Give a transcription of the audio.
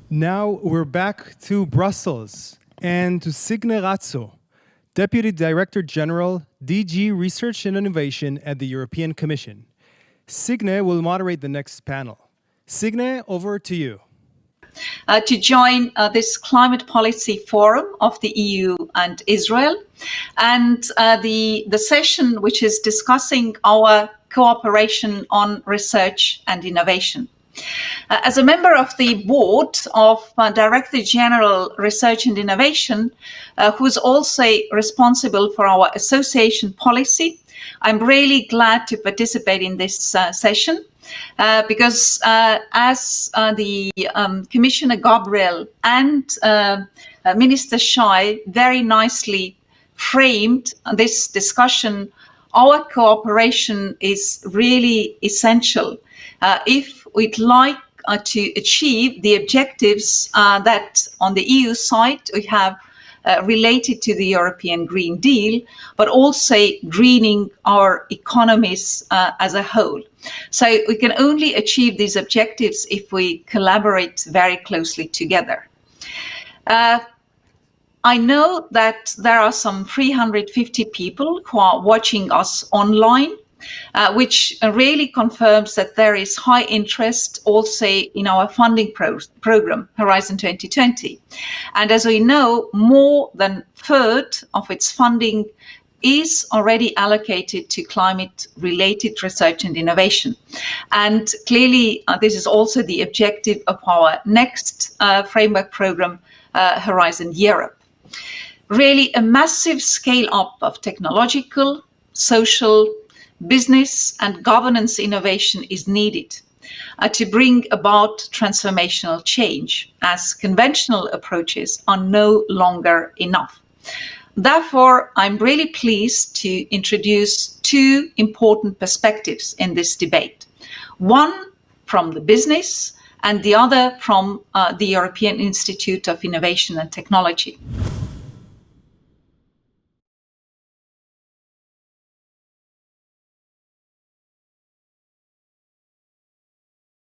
Now we're back to Brussels and to Signe RATSO, Deputy Director General, DG Research and Innovation at the European Commission. Signe will moderate the next panel. Signe, over to you. To join this climate policy forum of the EU and Israel, and the session which is discussing our cooperation on research and innovation. As a member of the board of Director General Research and Innovation, who's also responsible for our association policy, I'm really glad to participate in this session because as the Commissioner Gabriel and Minister Schei very nicely framed this discussion, our cooperation is really essential if we'd like to achieve the objectives that on the EU side we have related to the European Green Deal, but also greening our economies as a whole. So we can only achieve these objectives if we collaborate very closely together. I know that there are some 350 people who are watching us online, which really confirms that there is high interest also in our funding program, Horizon 2020. And as we know, more than a third of its funding is already allocated to climate-related research and innovation. And clearly, this is also the objective of our next framework program, Horizon Europe. Really a massive scale-up of technological, social, business and governance innovation is needed to bring about transformational change, as conventional approaches are no longer enough. Therefore, I'm really pleased to introduce two important perspectives in this debate. One from the business and the other from the European Institute of Innovation and Technology.